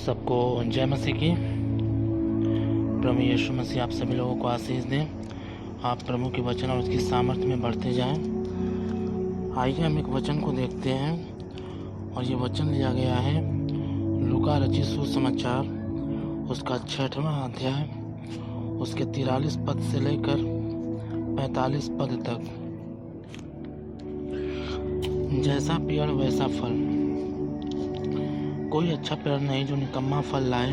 सबको जय मसीह की। प्रभु यीशु मसीह आप सभी लोगों को आशीष दें। आप प्रभु के वचन और उसकी सामर्थ्य में बढ़ते जाएं। आइए हम एक वचन को देखते हैं और ये वचन लिया गया है लूका रचित सुसमाचार उसका 6वां अध्याय उसके 43 पद से लेकर 45 पद तक। जैसा पेड़ वैसा फल। कोई अच्छा पेड़ नहीं जो निकम्मा फल लाए,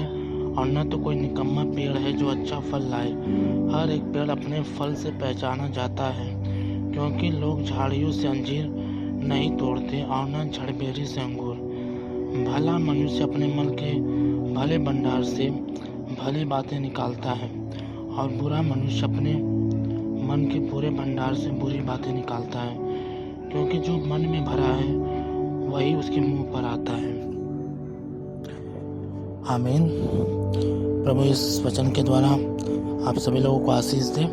और न तो कोई निकम्मा पेड़ है जो अच्छा फल लाए। हर एक पेड़ अपने फल से पहचाना जाता है, क्योंकि लोग झाड़ियों से अंजीर नहीं तोड़ते और न झड़बेरी से अंगूर। भला मनुष्य अपने मन के भले भंडार से भली बातें निकालता है, और बुरा मनुष्य अपने मन के बुरे भंडार से बुरी बातें निकालता है, क्योंकि जो मन में भरा है वही उसके मुंह पर आता है। आमीन। प्रभु इस वचन के द्वारा आप सभी लोगों को आशीष दें।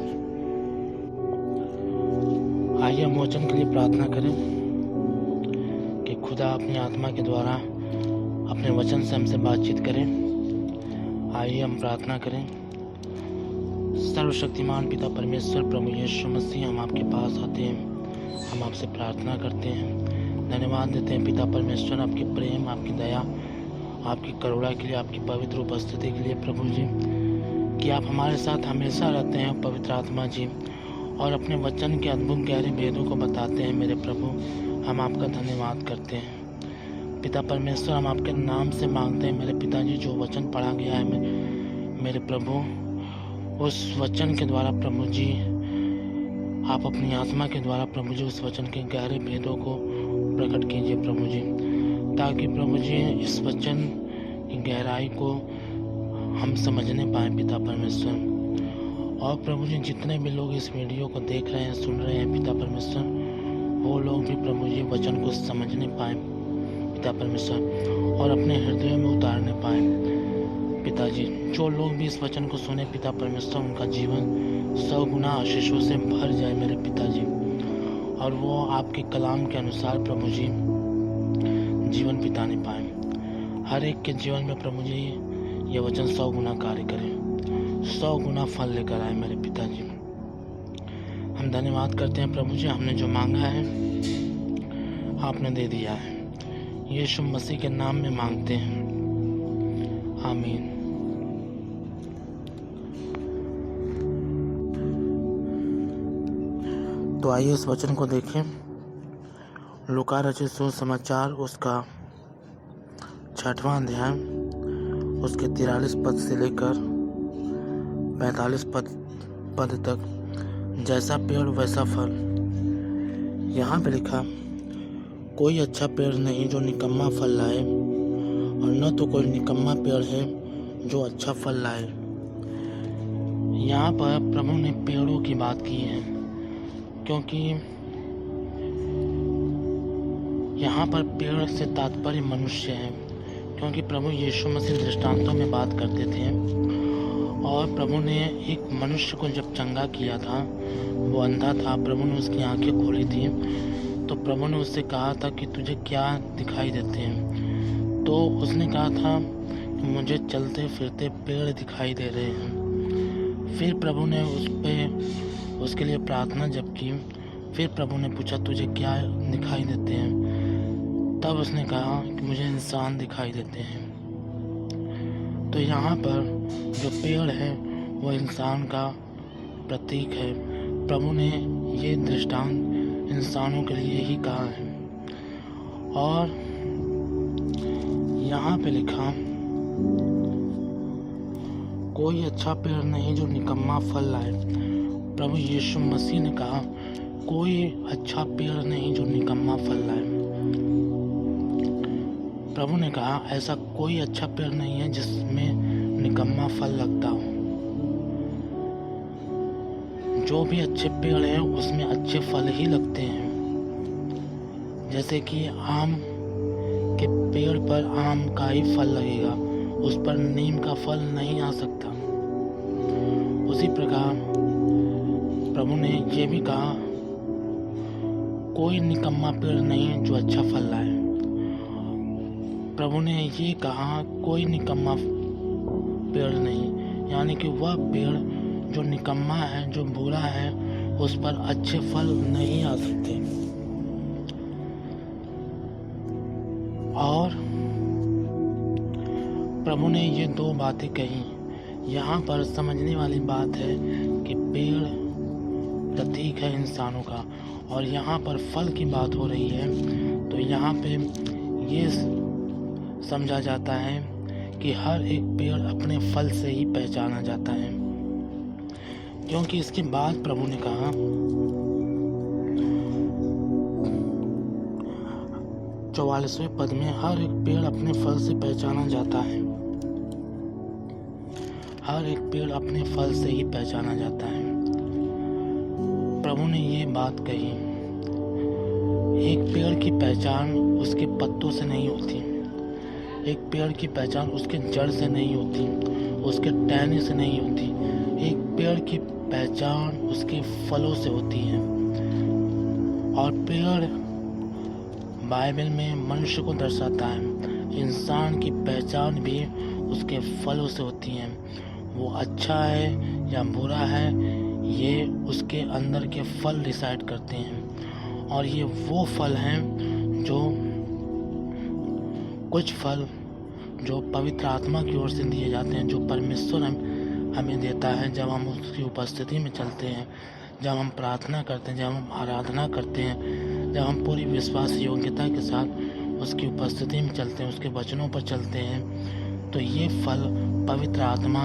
आइए हम वचन के लिए प्रार्थना करें कि खुदा अपनी आत्मा के द्वारा अपने वचन से हमसे बातचीत करें। आइए हम प्रार्थना करें। सर्वशक्तिमान पिता परमेश्वर प्रभु यीशु मसीह, हम आपके पास आते हैं, हम आपसे प्रार्थना करते हैं, धन्यवाद देते हैं पिता परमेश्वर आपके प्रेम, आपकी दया, आपकी करुणा के लिए, आपकी पवित्र उपस्थिति के लिए प्रभु जी, कि आप हमारे साथ हमेशा रहते हैं पवित्र आत्मा जी, और अपने वचन के अद्भुत गहरे भेदों को बताते हैं। मेरे प्रभु, हम आपका धन्यवाद करते हैं पिता परमेश्वर। हम आपके नाम से मांगते हैं मेरे पिताजी, जो वचन पढ़ा गया है मेरे प्रभु, उस वचन के द्वारा प्रभु जी आप अपनी आत्मा के द्वारा प्रभु जी उस वचन के गहरे भेदों को प्रकट कीजिए प्रभु जी, ताकि प्रभु जी इस वचन की गहराई को हम समझने पाएँ पिता परमेश्वर। और प्रभु जी जितने भी लोग इस वीडियो को देख रहे हैं, सुन रहे हैं पिता परमेश्वर, वो लोग भी प्रभु जी वचन को समझने पाएँ पिता परमेश्वर, और अपने हृदय में उतारने पाएँ पिताजी। जो लोग भी इस वचन को सुने पिता परमेश्वर, उनका जीवन 100 गुना आशीषों से भर जाए मेरे पिताजी, और वो आपके कलाम के अनुसार प्रभु जी जीवन बिताने पाएँ। हर एक के जीवन में प्रभु जी ये वचन 100 गुना कार्य करे, 100 गुना फल लेकर आए मेरे पिताजी। हम धन्यवाद करते हैं प्रभु जी, हमने जो मांगा है आपने दे दिया है। यीशु मसीह के नाम में मांगते हैं, आमीन। तो आइए इस वचन को देखें। लूका रचित सुसमाचार उसका 6वां अध्याय उसके 43 पद से लेकर 45 पद तक। जैसा पेड़ वैसा फल। यहाँ पे लिखा, कोई अच्छा पेड़ नहीं जो निकम्मा फल लाए, और न तो कोई निकम्मा पेड़ है जो अच्छा फल लाए। यहाँ पर प्रभु ने पेड़ों की बात की है, क्योंकि यहाँ पर पेड़ से तात्पर्य मनुष्य है, क्योंकि प्रभु यीशु मसीह दृष्टांतों में बात करते थे, और प्रभु ने एक मनुष्य को जब चंगा किया था, वो अंधा था, प्रभु ने उसकी आंखें खोली थी, तो प्रभु ने उससे कहा था कि तुझे क्या दिखाई देते हैं। तो उसने कहा था कि मुझे चलते फिरते पेड़ दिखाई दे रहे हैं। फिर प्रभु ने उसके लिए प्रार्थना जब की, फिर प्रभु ने पूछा तुझे क्या दिखाई देते हैं। तब उसने कहा कि मुझे इंसान दिखाई देते हैं। तो यहाँ पर जो पेड़ है वो इंसान का प्रतीक है। प्रभु ने ये दृष्टांत इंसानों के लिए ही कहा है। और यहाँ पे लिखा, कोई अच्छा पेड़ नहीं जो निकम्मा फल लाए। प्रभु यीशु मसीह ने कहा कोई अच्छा पेड़ नहीं जो निकम्मा फल लाए। प्रभु ने कहा ऐसा कोई अच्छा पेड़ नहीं है जिसमें निकम्मा फल लगता हो। जो भी अच्छे पेड़ हैं उसमें अच्छे फल ही लगते हैं। जैसे कि आम के पेड़ पर आम का ही फल लगेगा, उस पर नीम का फल नहीं आ सकता। उसी प्रकार प्रभु ने ये भी कहा कोई निकम्मा पेड़ नहीं है जो अच्छा फल लाए। प्रभु ने ये कहा, कोई निकम्मा पेड़ नहीं, यानी कि वह पेड़ जो निकम्मा है, जो बुरा है, उस पर अच्छे फल नहीं आ सकते। और प्रभु ने ये दो बातें कही। यहाँ पर समझने वाली बात है कि पेड़ प्रतीक है इंसानों का, और यहाँ पर फल की बात हो रही है। तो यहाँ पे ये समझा जाता है कि हर एक पेड़ अपने फल से ही पहचाना जाता है, क्योंकि इसके बाद प्रभु ने कहा 44वें पद में, हर एक पेड़ अपने फल से पहचाना जाता है। हर एक पेड़ अपने फल से ही पहचाना जाता है। प्रभु ने ये बात कही। एक पेड़ की पहचान उसके पत्तों से नहीं होती, एक पेड़ की पहचान उसके जड़ से नहीं होती, उसके टहनी से नहीं होती। एक पेड़ की पहचान उसके फलों से होती है। और पेड़ बाइबल में मनुष्य को दर्शाता है। इंसान की पहचान भी उसके फलों से होती है। वो अच्छा है या बुरा है, ये उसके अंदर के फल डिसाइड करते हैं। और ये वो फल हैं जो कुछ फल जो पवित्र आत्मा की ओर से दिए जाते हैं, जो परमेश्वर हमें देता है जब हम उसकी उपस्थिति में चलते हैं, जब हम प्रार्थना करते हैं, जब हम आराधना करते हैं, जब हम पूरी विश्वास योग्यता के साथ उसकी उपस्थिति में चलते हैं, उसके वचनों पर चलते हैं। तो ये फल पवित्र आत्मा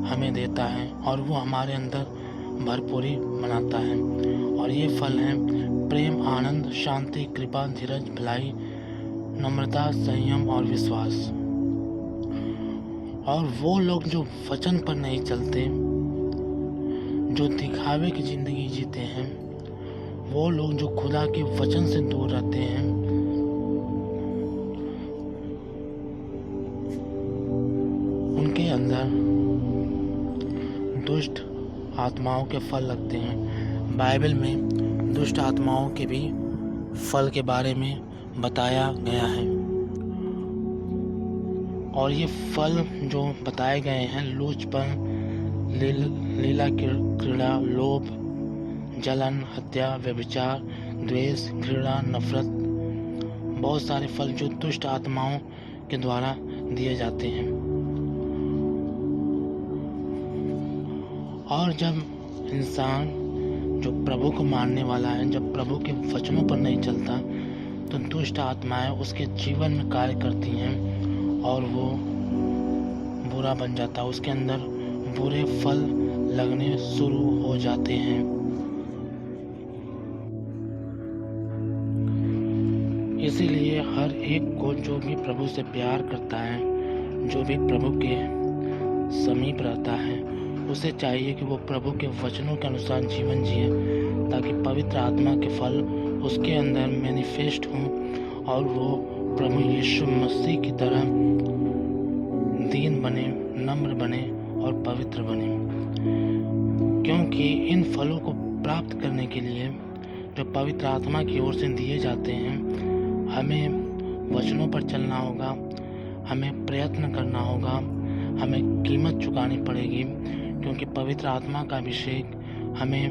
हमें देता है और वो हमारे अंदर भरपूरी बनाता है। और ये फल हैं प्रेम, आनंद, शांति, कृपा, धीरज, भलाई, नम्रता, संयम और विश्वास। और वो लोग जो वचन पर नहीं चलते, जो दिखावे की जिंदगी जीते हैं, वो लोग जो खुदा के वचन से दूर रहते हैं, उनके अंदर दुष्ट आत्माओं के फल लगते हैं। बाइबल में दुष्ट आत्माओं के भी फल के बारे में बताया गया है। और ये फल जो बताए गए हैं, लूचपन, लीला क्रीड़ा, लोभ, जलन, हत्या, व्यभिचार, द्वेष, घृणा, नफरत, बहुत सारे फल जो दुष्ट आत्माओं के द्वारा दिए जाते हैं। और जब इंसान जो प्रभु को मानने वाला है, जब प्रभु के वचनों पर नहीं चलता, तो दुष्ट आत्माएं उसके जीवन में कार्य करती हैं और वो बुरा बन जाता है। उसके अंदर बुरे फल लगने शुरू हो जाते हैं। इसीलिए हर एक को जो भी प्रभु से प्यार करता है, जो भी प्रभु के समीप रहता है, उसे चाहिए कि वो प्रभु के वचनों के अनुसार जीवन जिए, ताकि पवित्र आत्मा के फल उसके अंदर मैनिफेस्ट हों और वो प्रभु यीशु मसीह की तरह दीन बने, नम्र बने और पवित्र बने। क्योंकि इन फलों को प्राप्त करने के लिए जो पवित्र आत्मा की ओर से दिए जाते हैं, हमें वचनों पर चलना होगा, हमें प्रयत्न करना होगा, हमें कीमत चुकानी पड़ेगी। क्योंकि पवित्र आत्मा का अभिषेक हमें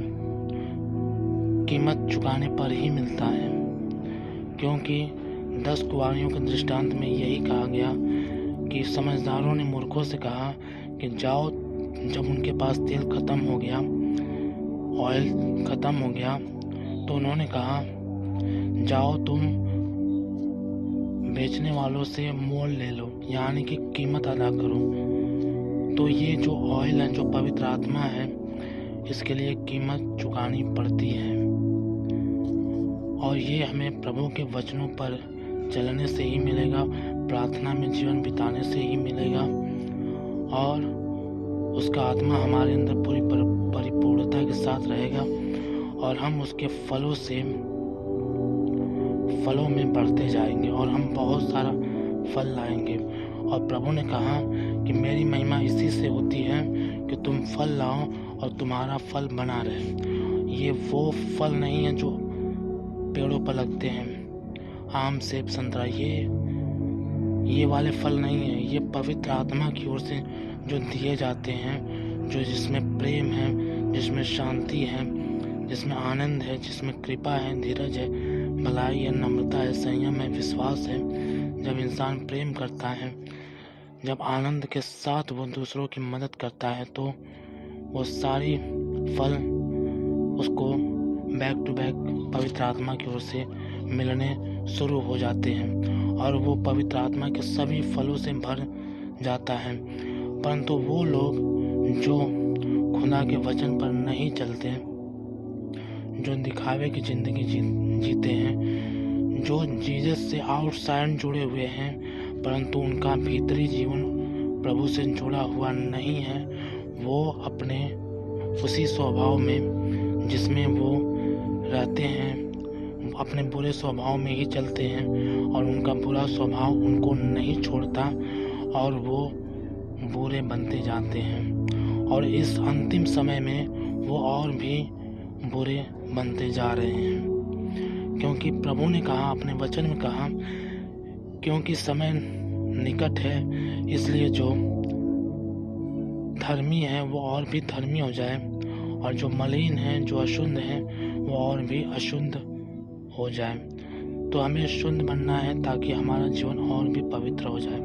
कीमत चुकाने पर ही मिलता है। क्योंकि 10 कुंवारियों के दृष्टांत में यही कहा गया कि समझदारों ने मूर्खों से कहा कि जाओ, जब उनके पास तेल खत्म हो गया, ऑयल खत्म हो गया, तो उन्होंने कहा जाओ तुम बेचने वालों से मोल ले लो, यानी कि कीमत अदा करो। तो ये जो ऑयल है, जो पवित्र आत्मा है, इसके लिए कीमत चुकानी पड़ती है। और ये हमें प्रभु के वचनों पर चलने से ही मिलेगा, प्रार्थना में जीवन बिताने से ही मिलेगा, और उसका आत्मा हमारे अंदर पूरी परिपूर्णता के साथ रहेगा और हम उसके फलों में बढ़ते जाएंगे और हम बहुत सारा फल लाएंगे। और प्रभु ने कहा कि मेरी महिमा इसी से होती है कि तुम फल लाओ और तुम्हारा फल बना रहे। ये वो फल नहीं है जो पेड़ों पर लगते हैं, आम, सेब, संतरा, ये ये वाले फल नहीं है, ये पवित्र आत्मा की ओर से जो दिए जाते हैं, जो जिसमें प्रेम है, जिसमें शांति है, जिसमें आनंद है, जिसमें कृपा है, धीरज है, भलाई है, नम्रता है, संयम है, विश्वास है। जब इंसान प्रेम करता है, जब आनंद के साथ वो दूसरों की मदद करता है, तो वो सारी फल उसको बैक टू बैक पवित्र आत्मा की ओर से मिलने शुरू हो जाते हैं और वो पवित्र आत्मा के सभी फलों से भर जाता है। परंतु वो लोग जो खुदा के वचन पर नहीं चलते, जो दिखावे की ज़िंदगी जीते हैं, जो जीसस से आउटसाइड जुड़े हुए हैं परंतु उनका भीतरी जीवन प्रभु से जुड़ा हुआ नहीं है, वो अपने उसी स्वभाव में जिसमें वो रहते हैं, अपने बुरे स्वभाव में ही चलते हैं और उनका बुरा स्वभाव उनको नहीं छोड़ता और वो बुरे बनते जाते हैं। और इस अंतिम समय में वो और भी बुरे बनते जा रहे हैं, क्योंकि प्रभु ने कहा, अपने वचन में कहा, क्योंकि समय निकट है, इसलिए जो धर्मी है वो और भी धर्मी हो जाए और जो मलिन है, जो अशुद्ध है, वो और भी अशुद्ध हो जाए। तो हमें शुद्ध बनना है ताकि हमारा जीवन और भी पवित्र हो जाए।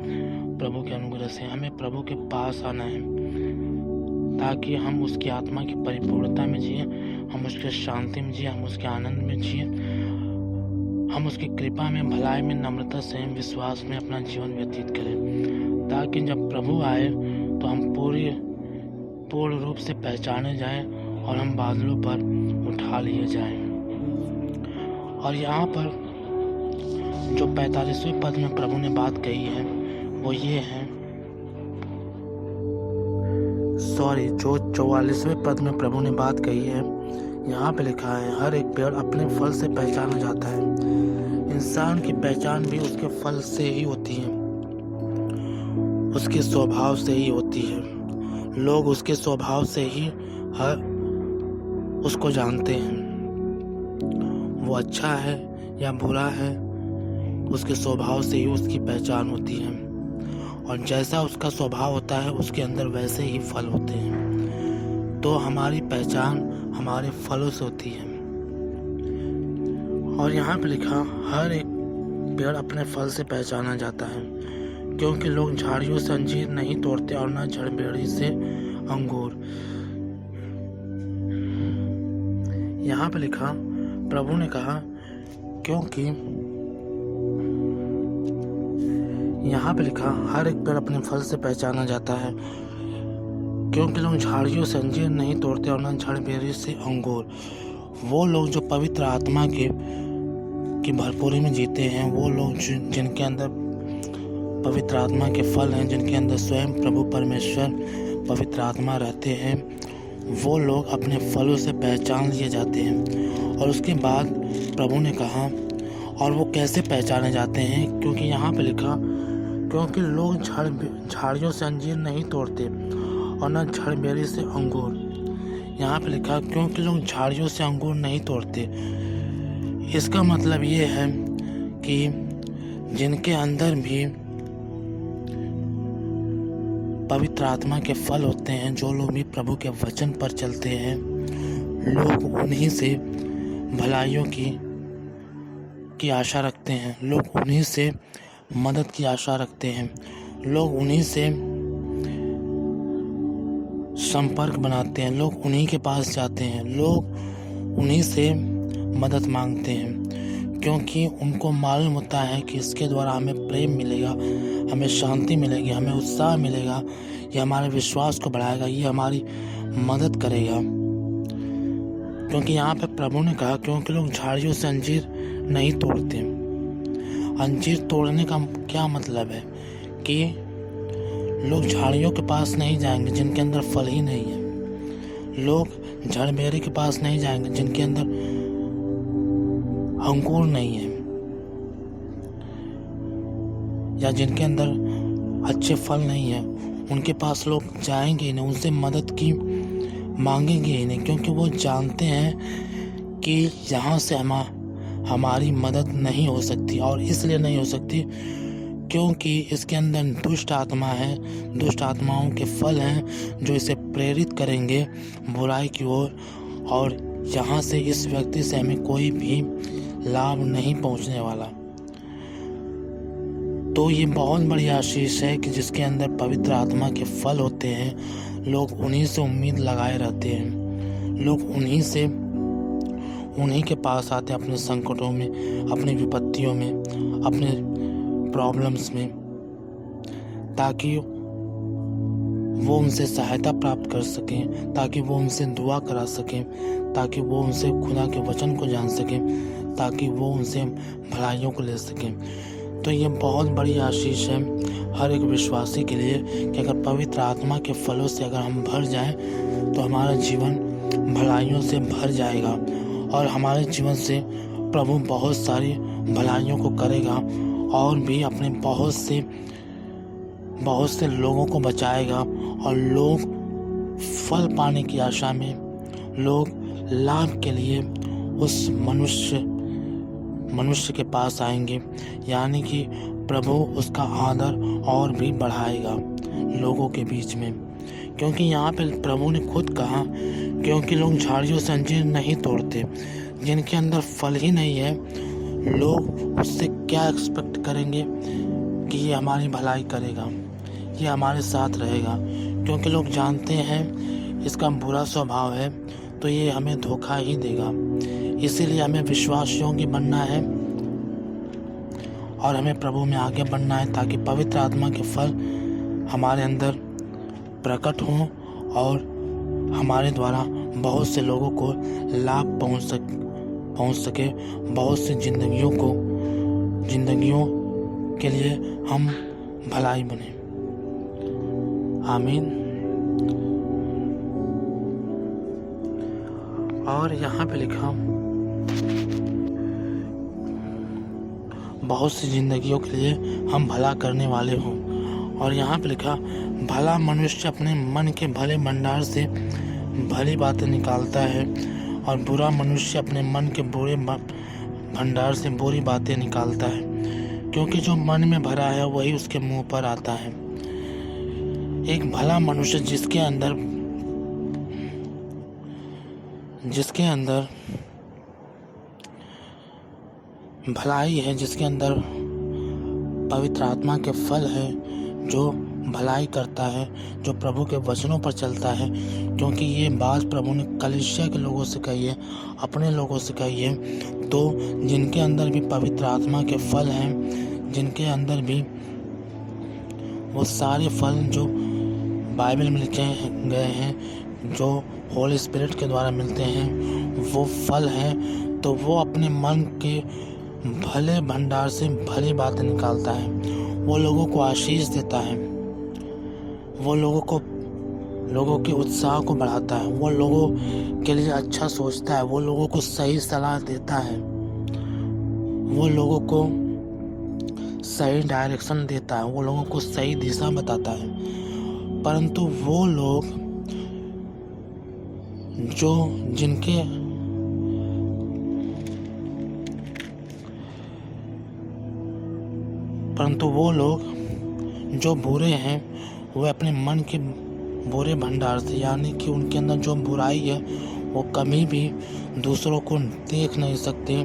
प्रभु के अनुग्रह से हमें प्रभु के पास आना है ताकि हम उसकी आत्मा की परिपूर्णता में जिए, हम उसके शांति में जिए, हम उसके आनंद में जिए, हम उसकी कृपा में, भलाई में, नम्रता से, विश्वास में अपना जीवन व्यतीत करें, ताकि जब प्रभु आए तो हम पूर्ण रूप से पहचाने जाएं और हम बादलों पर उठा लिए जाएं। और यहाँ पर जो 45वें पद में प्रभु ने बात कही है वो ये है, जो 44वें पद में प्रभु ने बात कही है, यहाँ पे लिखा है, हर एक पेड़ अपने फल से पहचाना जाता है। इंसान की पहचान भी उसके फल से ही होती है, उसके स्वभाव से ही होती है। लोग उसके स्वभाव से ही उसको जानते हैं, वो अच्छा है या बुरा है, उसके स्वभाव से ही उसकी पहचान होती है। और जैसा उसका स्वभाव होता है उसके अंदर वैसे ही फल होते हैं। तो हमारी पहचान हमारे फलों से होती है। और यहाँ पे लिखा, हर एक पेड़ अपने फल से पहचाना जाता है, क्योंकि लोग झाड़ियों से अंजीर नहीं तोड़ते और न झड़बेड़ी से अंगूर। यहाँ पे लिखा, प्रभु ने कहा, क्योंकि यहाँ पे लिखा, हर एक पेड़ अपने फल से पहचाना जाता है, क्योंकि लोग झाड़ियों से अंजीर नहीं तोड़ते और न झड़बेरी से अंगूर। वो लोग जो पवित्र आत्मा की भरपूरी में जीते हैं, वो लोग जिनके अंदर पवित्र आत्मा के फल हैं, जिनके अंदर स्वयं प्रभु परमेश्वर पवित्र आत्मा रहते हैं, वो लोग अपने फलों से पहचान लिए जाते हैं। और उसके बाद प्रभु ने कहा, और वो कैसे पहचाने जाते हैं, क्योंकि यहाँ पे लिखा, क्योंकि लोग झाड़ियों से अंजीर नहीं तोड़ते और न झड़बेरी से अंगूर। यहाँ पे लिखा, क्योंकि लोग झाड़ियों से अंगूर नहीं तोड़ते। इसका मतलब ये है कि जिनके अंदर भी पवित्र आत्मा के फल होते हैं, जो लोग भी प्रभु के वचन पर चलते हैं, लोग उन्हीं से भलाइयों की आशा रखते हैं, लोग उन्हीं से मदद की आशा रखते हैं, लोग उन्हीं से संपर्क बनाते हैं, लोग उन्हीं के पास जाते हैं, लोग उन्हीं से मदद मांगते हैं, क्योंकि उनको मालूम होता है कि इसके द्वारा हमें प्रेम मिलेगा, हमें शांति मिलेगी, हमें उत्साह मिलेगा, ये हमारे विश्वास को बढ़ाएगा, ये हमारी मदद करेगा। क्योंकि यहाँ पे प्रभु ने कहा, क्योंकि लोग झाड़ियों से अंजीर नहीं तोड़ते। अंजीर तोड़ने का क्या मतलब है कि लोग झाड़ियों के पास नहीं जाएंगे जिनके अंदर फल ही नहीं है, लोग झड़बेरी के पास नहीं जाएंगे जिनके अंदर अंकुर नहीं है या जिनके अंदर अच्छे फल नहीं है। उनके पास लोग जाएंगे ही नहीं, उनसे मदद की मांगेंगे ही नहीं, क्योंकि वो जानते हैं कि यहाँ से हमारी मदद नहीं हो सकती। और इसलिए नहीं हो सकती क्योंकि इसके अंदर दुष्ट आत्मा है, दुष्ट आत्माओं के फल हैं जो इसे प्रेरित करेंगे बुराई की ओर, और यहाँ से इस व्यक्ति से हमें कोई भी लाभ नहीं पहुँचने वाला। तो ये बहुत बड़ी आशीष है कि जिसके अंदर पवित्र आत्मा के फल होते हैं, लोग उन्हीं से उम्मीद लगाए रहते हैं, लोग उन्हीं के पास आते हैं अपने संकटों में, अपनी विपत्तियों में, अपने प्रॉब्लम्स में, ताकि वो उनसे सहायता प्राप्त कर सकें, ताकि वो उनसे दुआ करा सकें, ताकि वो उनसे खुदा के वचन को जान सकें, ताकि वो उनसे भलाइयों को ले सकें। तो ये बहुत बड़ी आशीष है हर एक विश्वासी के लिए कि अगर पवित्र आत्मा के फलों से अगर हम भर जाएं तो हमारा जीवन भलाइयों से भर जाएगा, और हमारे जीवन से प्रभु बहुत सारी भलाइयों को करेगा, और भी अपने बहुत से लोगों को बचाएगा, और लोग फल पाने की आशा में, लोग लाभ के लिए उस मनुष्य के पास आएंगे, यानी कि प्रभु उसका आदर और भी बढ़ाएगा लोगों के बीच में। क्योंकि यहाँ पे प्रभु ने खुद कहा, क्योंकि लोग झाड़ियों से अंजीर नहीं तोड़ते, जिनके अंदर फल ही नहीं है, लोग उससे क्या एक्सपेक्ट करेंगे कि ये हमारी भलाई करेगा, ये हमारे साथ रहेगा। क्योंकि लोग जानते हैं इसका बुरा स्वभाव है, तो ये हमें धोखा ही देगा। इसीलिए हमें विश्वास योग्य बनना है और हमें प्रभु में आगे बढ़ना है, ताकि पवित्र आत्मा के फल हमारे अंदर प्रकट हों और हमारे द्वारा बहुत से लोगों को लाभ पहुंच सके, बहुत सी जिंदगियों के लिए हम भलाई बने। आमीन। और यहाँ पे लिखा, बहुत सी जिंदगियों के लिए हम भला करने वाले हों। और यहाँ पे लिखा, भला मनुष्य अपने मन के भले भंडार से भली बातें निकालता है, और बुरा मनुष्य अपने मन के बुरे भंडार से बुरी बातें निकालता है, क्योंकि जो मन में भरा है वही उसके मुंह पर आता है। एक भला मनुष्य जिसके अंदर भलाई है, जिसके अंदर पवित्र आत्मा के फल है, जो भलाई करता है, जो प्रभु के वचनों पर चलता है। क्योंकि ये बात प्रभु ने कलीसिया के लोगों से कही है, अपने लोगों से कही है। तो जिनके अंदर भी पवित्र आत्मा के फल हैं, जिनके अंदर भी वो सारे फल जो बाइबल में लिखे गए हैं, जो होली स्पिरिट के द्वारा मिलते हैं, वो फल हैं, तो वो अपने मन के भले भंडार से भली बातें निकालता है। वो लोगों को आशीष देता है, वो लोगों के उत्साह को बढ़ाता है, वो लोगों के लिए अच्छा सोचता है, वो लोगों को सही सलाह देता है, वो लोगों को सही डायरेक्शन देता है, वो लोगों को सही दिशा बताता है। परंतु वो लोग जो बुरे हैं, वे अपने मन के बुरे भंडार से, यानी कि उनके अंदर जो बुराई है, वो कभी भी दूसरों को देख नहीं सकते।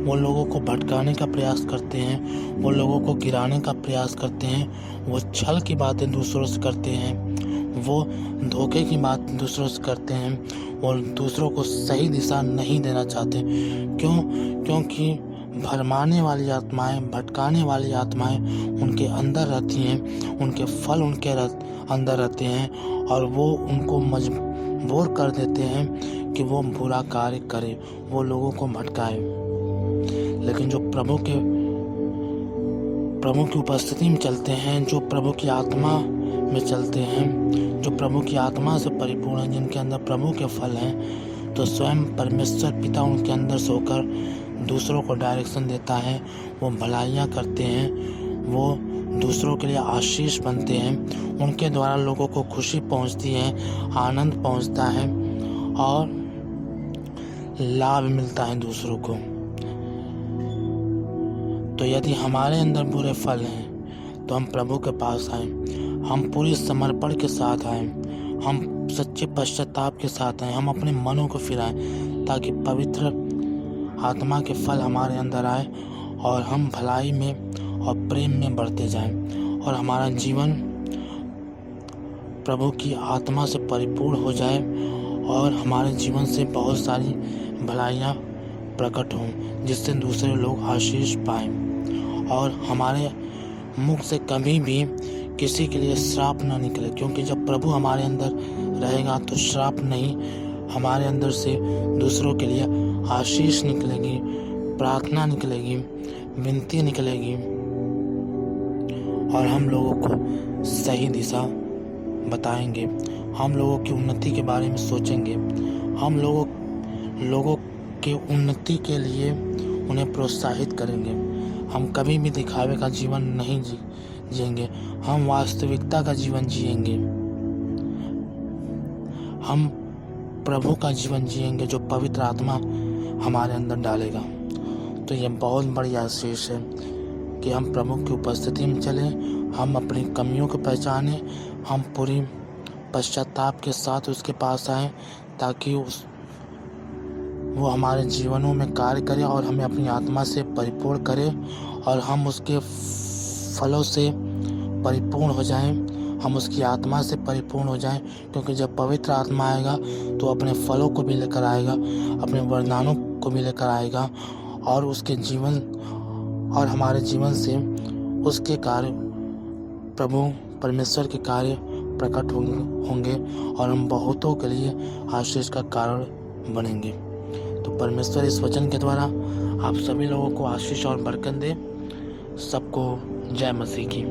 वो लोगों को भटकाने का प्रयास करते हैं, वो लोगों को गिराने का प्रयास करते हैं, वो छल की बातें दूसरों से करते हैं, वो धोखे की बात दूसरों से करते हैं, और दूसरों को सही दिशा नहीं देना चाहते। क्योंकि भरमाने वाली आत्माएं, भटकाने वाली आत्माएं उनके अंदर रहती हैं, उनके फल उनके अंदर रहते हैं, और वो उनको मजबूर कर देते हैं कि वो बुरा कार्य करे, वो लोगों को भटकाए। लेकिन जो प्रभु की उपस्थिति में चलते हैं, जो प्रभु की आत्मा में चलते हैं, जो प्रभु की आत्मा से परिपूर्ण हैं, जिनके अंदर प्रभु के फल हैं, तो स्वयं परमेश्वर पिता उनके अंदर से होकर दूसरों को डायरेक्शन देता है। वो भलाइयाँ करते हैं, वो दूसरों के लिए आशीष बनते हैं, उनके द्वारा लोगों को खुशी पहुंचती है, आनंद पहुंचता है, और लाभ मिलता है दूसरों को। तो यदि हमारे अंदर बुरे फल हैं, तो हम प्रभु के पास आएँ, हम पूरे समर्पण के साथ आएँ, हम सच्चे पश्चाताप के साथ आएँ, हम अपने मनों को फिराएं, ताकि पवित्र आत्मा के फल हमारे अंदर आए और हम भलाई में और प्रेम में बढ़ते जाएं और हमारा जीवन प्रभु की आत्मा से परिपूर्ण हो जाए और हमारे जीवन से बहुत सारी भलाइयाँ प्रकट हों, जिससे दूसरे लोग आशीष पाएं और हमारे मुख से कभी भी किसी के लिए श्राप ना निकले, क्योंकि जब प्रभु हमारे अंदर रहेगा तो श्राप नहीं, हमारे अंदर से दूसरों के लिए आशीष निकलेगी, प्रार्थना निकलेगी, विनती निकलेगी और हम लोगों को सही दिशा बताएंगे, हम लोगों की उन्नति के बारे में सोचेंगे, हम लोगों के उन्नति के लिए उन्हें प्रोत्साहित करेंगे। हम कभी भी दिखावे का जीवन नहीं जिएंगे, हम वास्तविकता का जीवन जिएंगे, हम प्रभु का जीवन जिएंगे जो पवित्र आत्मा हमारे अंदर डालेगा। तो ये बहुत बड़ी आशीष है कि हम प्रभु की उपस्थिति में चलें, हम अपनी कमियों को पहचानें, हम पूरी पश्चाताप के साथ उसके पास आएँ, ताकि वो हमारे जीवनों में कार्य करे और हमें अपनी आत्मा से परिपूर्ण करे और हम उसके फलों से परिपूर्ण हो जाएं, हम उसकी आत्मा से परिपूर्ण हो जाएं, क्योंकि जब पवित्र आत्मा आएगा तो अपने फलों को भी लेकर आएगा, अपने वरदानों को भी लेकर आएगा और उसके जीवन और हमारे जीवन से उसके कार्य, प्रभु परमेश्वर के कार्य प्रकट होंगे और हम बहुतों के लिए आशीष का कारण बनेंगे। तो परमेश्वर इस वचन के द्वारा आप सभी लोगों को आशीष और बरकत दे। सबको जय मसीह की।